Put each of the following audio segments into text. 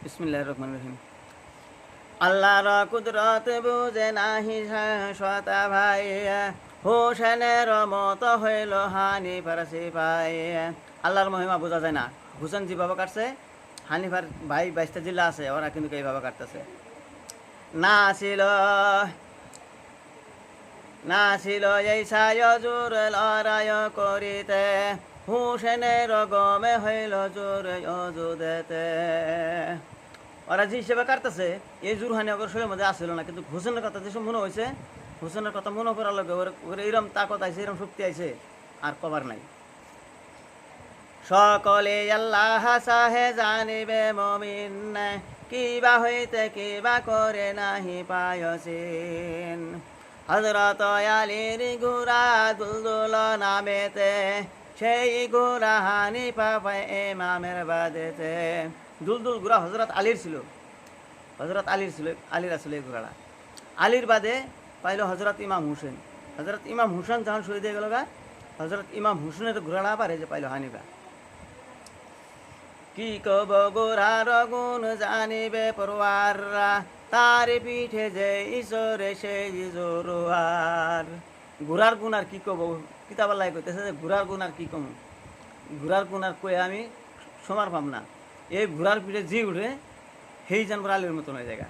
বিসমিল্লাহির রহমানির রহিম। আল্লাহর কুদরত বুঝে নাহি সতা ভাই, হোসেনের মত হইল হানিফার সিপাই। আল্লাহর মহিমা বোঝা যায় না। হুসেন যেভাবে কাটছে, হানিফার ভাই 22টা জেলা আছে, ওরা কিন্তু এইভাবে কাটতেছে। না ছিল না ছিল এই সায়জুর লড়াই করিতে, হুসেনের গমে হইল জোর অযুদেতে। ওরা যে হিসেবে কাটতেছে, এই জুরহানি ওর শরীরের মধ্যে আসছিল না, কিন্তু হুসেনের কথা যেসব মনে হয়েছে, হুসেনের কথা মনে করার লগে ওর এরম তাকত আইছে, এরম শক্তি আইছে, আর কবার নাই। সকলে আল্লাহ সাহে জানিবে মমিন, কিবা হইতে কিবা করে নাহি পায়সিন। হজরত আলীর ঘোড়া দুলদুল নামেতে, সেই ঘোড়া হানিফা পায় ইমামের বাদেতে। দুলদুল ঘোড়া হজরত আলীর ছিল, আলীর আসলে এই ঘোড়াটা। আলীর বাদে পাইল হজরত ইমাম হুসেন। হজরত ইমাম হুসেন যখন শহীদ হয়ে গেল গা, হজরত ইমাম হুসেনের ঘোড়াটা পারে যে পাইল হানিফা। কি কব গোড়ার গুণ জানিবে পরওয়াররা, তার পিঠে যে ঈশ্বরে সেই জোরোয়ার। ঘোড়ার গুণ আর কি কব, কিতাবাল্লাই কইতেছে যে ঘোড়ার গুণ আর কি কম, ঘোড়ার গুণ আর কয়ে আমি সমার পাম না। এই ঘোড়ার পিঠে যে উঠে সেই জানবার আলীর মতন হয়ে জায়গা।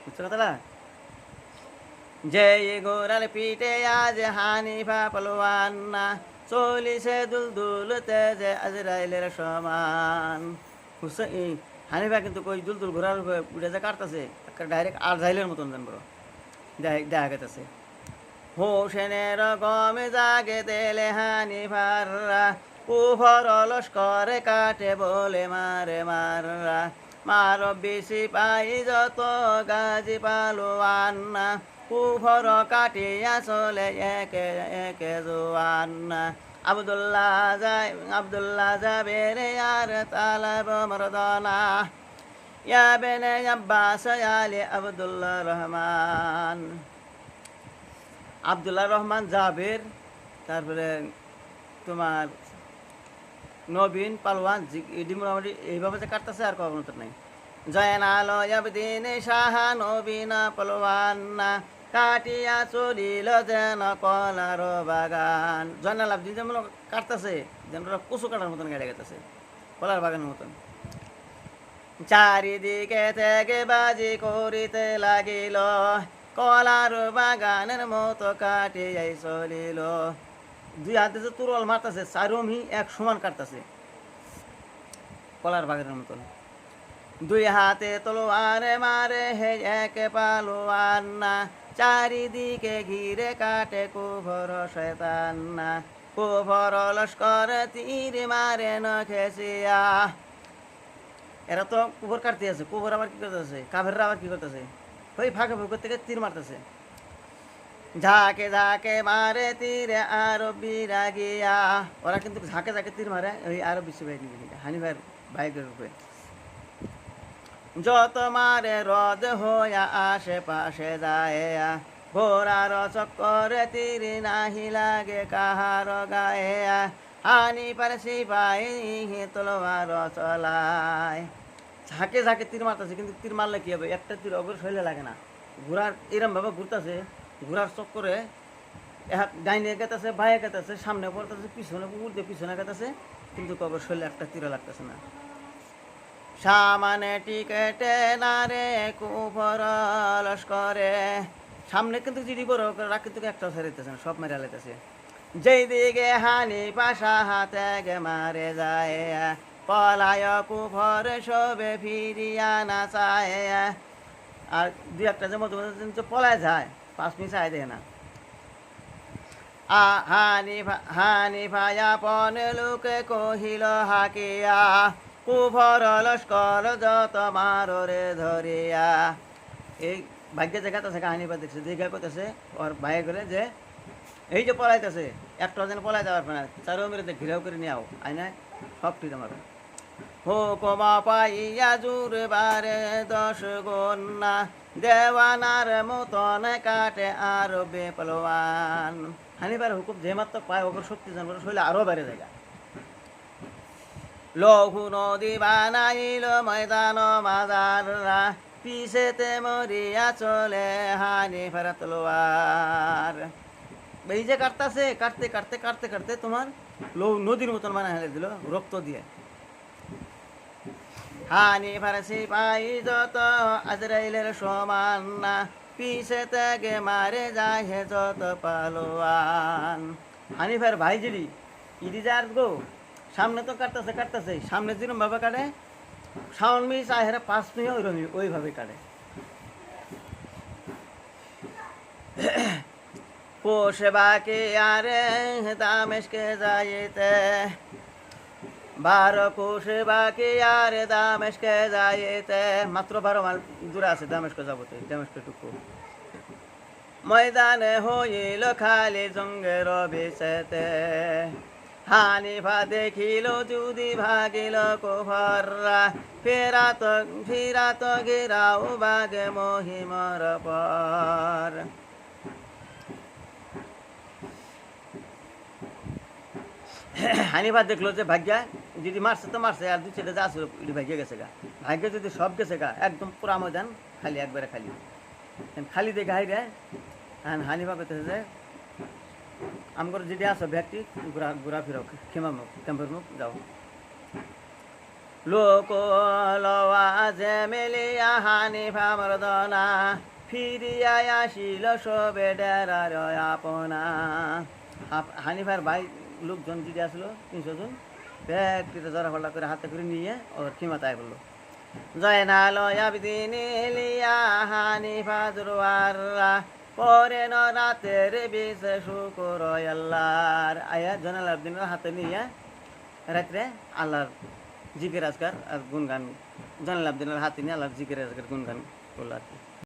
বুঝছো কথাটা? যে ঘোড়ার পিঠে আজ হানিফা পালোয়ান, চলিছে দুলদুল তেজে আজরাইলের সমান। হুসেন হানিফা কিন্তু কই দুলদুল ঘোড়ার উঠে যে কাটতেছে, ডাইরেক্ট আজরাইলের মতন জানবো দেখা গেতেছে। হোসেনের গমে জাগে দেলে হানিফাররা, কুফর লস্করে কাটে বলে মারে মাররা। মার বেশি পাই যত গাজি পালোয়ান, কুফর কাটিয়া চলে একে একে জোয়ান। আব্দুল্লাহ জাবের আর তালাব মরদানা, ইয়া বেনে আব্বাস আলী আব্দুল্লাহ রহমান। আব্দুল্লাহ রহমান জাবের, তারপরে তোমার নবীন পালওয়ান, এটি মোটামুটি এইভাবে যে কাটতেছে, আর কখনো তো নাই। জয়নাল আবদিন শাহা নবীন পালওয়ান, কাটিয়া চলিল যেন কলার বাগান। জয়নাল আবদিন যেমন কাটতেছে, যেন ওরা কচু কাটার মতন গাড়ি গেতেছে, কলার বাগানের মতন। চারিদিকে থেকে বাজি করিতে লাগিল, কলার বাগানের মতো কাটিয়াই চলিল। দুই হাতে যে তুরল মারতেছে, চারুমি এক সমান কাটতেছে কলার বাগানের মতন। দুই হাতে তলোয়ারে মারে হে এক পালোয়ান, চারিদিকে ঘিরে কাটে কুফর শয়তান। কুফর লস্কর তীর মারে নখেছিয়া। এরা তো কুফর কাটতে আছে, কুফর আবার কি করতেছে, কাফেররা আবার কি করতেছে, ওই ফাঁকে ফুঁকে থেকে তীর মারতেছে। ঝাঁকে ঝাঁকে মারে তীরে আরো বিরাগিয়া। ওরা কিন্তু ঝাঁকে ঝাঁকে তীর মারে ওই আরো বিশ্ব হানিফার বাইকের উপরে। যত মারে রদ হইয়া আশেপাশে যায়, ঘোড়ার চক্করে তীর নাহি লাগে কাহার গায়ে। হানিফার সিপাই তলোয়ার চলায়। ঝাঁকে ঝাঁকে তীর মারতেছে, কিন্তু তীর মারলে কি হবে, একটা তীর অগ্র শৈলে লাগে না। ঘোড়ার এরম ভাবে ঘুরতেছে, ঘোড়ার চক্করে ডাইনে গেতেছে, বাইরে গেতেছে, সামনে পড়তেছে, পিছনে উল্টে পিছনে গেতেছে, কিন্তু কবর শৈলে একটা তীর লাগতেছে না। সামানে টিকেটে না রে কুফর লস্করে, সামনে কিন্তু জিডি বড় করে কিন্তু একটা ছেড়েতেছে না, সব মেরে লেতেছে। যেই দিকে হানিফা হাতে গে মারে যায়, পলায় কুফর সবে ফিরিয়া না চায়। আর দুই একটা যে মতো পলায় যায়, 5 মিনিট আয় দেয় না। হানিফা আপন লোকে কহিল হাকিয়া, কুফর লস্কর যত মাররে ধরিয়া। এই ভাগ্যে জায়গাতেছে হানিফা দেখছে, দেখা করতেছে ওর ভাই করে যে এই যে পলাইতেছে, একটা যেন পলাইতে পারবে না, চারো মেরে ঘিরাও করে নিয়ে আও, আই না সব ঠিক আমার হুকুমা পাইয়া জুর বারে 10 গুণা, দেওয়ানার মতন কাটে আরো বেপলওয়ান। হানিবার হুকুম যে মাত্র পায় ওপর শক্তি জানবার শৈলে আরো বেড়ে যায়। লঘু নদী বানাইল ময়দান মাজাররা পিছেতে মরিয়া চলে হানিফার তলোয়ার। এই যে কাটতেছে, কাটতে কাটতে কাটতে কাটতে তোমার নদীর মতন বানা হেলে দিল রক্ত দিয়ে। হানিফার সিপাই যত আজরাইলের সমান না, পিছে থেকে মারে যায় যত পালোয়ান। হানিফার ভাই যিনি ইডি যার গো সামনে তো কাটতেছে কাটতেছে, সামনে যেরকম ভাবে কাটে সাউন্ড মিস আহেরা 5 মিনিট ওইরকম ওইভাবে কাটে। পোষে বাকি আরে দামেশকে যাইতে, 12 কোষে বাকি আরে দামেশকে যাইতে, মাত্র 12 মাইল দূরে আছে দামেশকে যাবতে, দামেশকে টুকু। ময়দানে হইল খালি জঙ্গের বিছেতে, হানিফা দেখিল যদি ভাগিল কুফররা, ফিরাত গিরাও বাগে মহিমর পর। হানিফা দেখলো যে ভাগ্যা যদি মারছে তো মারছে, আর 2-4টা যা ছিল এটি ভাগ্যে গেছে গা। ভাগ্যে যদি সব গেছে গা, একদম পুরা ময়দান খালি, একবারে খালি। খালি দেখে হাইরে হানিফা পেতেছে যে আমার যদি আসো ব্যক্তি ঘুরা ফিরো খেমার ক্যাম্পের মুখ যাও। লোক লওয়া যে মেলিয়া হানিফা মর্দনা, ফিরিয়া আসিল সবে ডেরার আপনা। হানিফার ভাই লোকজন যদি আসলো 300 জন, ব্যক্তিতে জরা ফলা করে হাতে করে নিয়ে ওর খিমাতায় বললো জয়না লয়াবিদিন লিয়া হানিফা জুরওয়াররা, পরে ন রাতের বিশে শুকুর আল্লাহর। আয়া জয়নাল আবদিনের হাতে নিয়ে রাত্রে আল্লাহর জিকির আজকার আর গুনগান, জয়নাল আবদিনের হাতে নিয়ে আল্লাহর জিকির আজকার গুনগান করলো আর কি।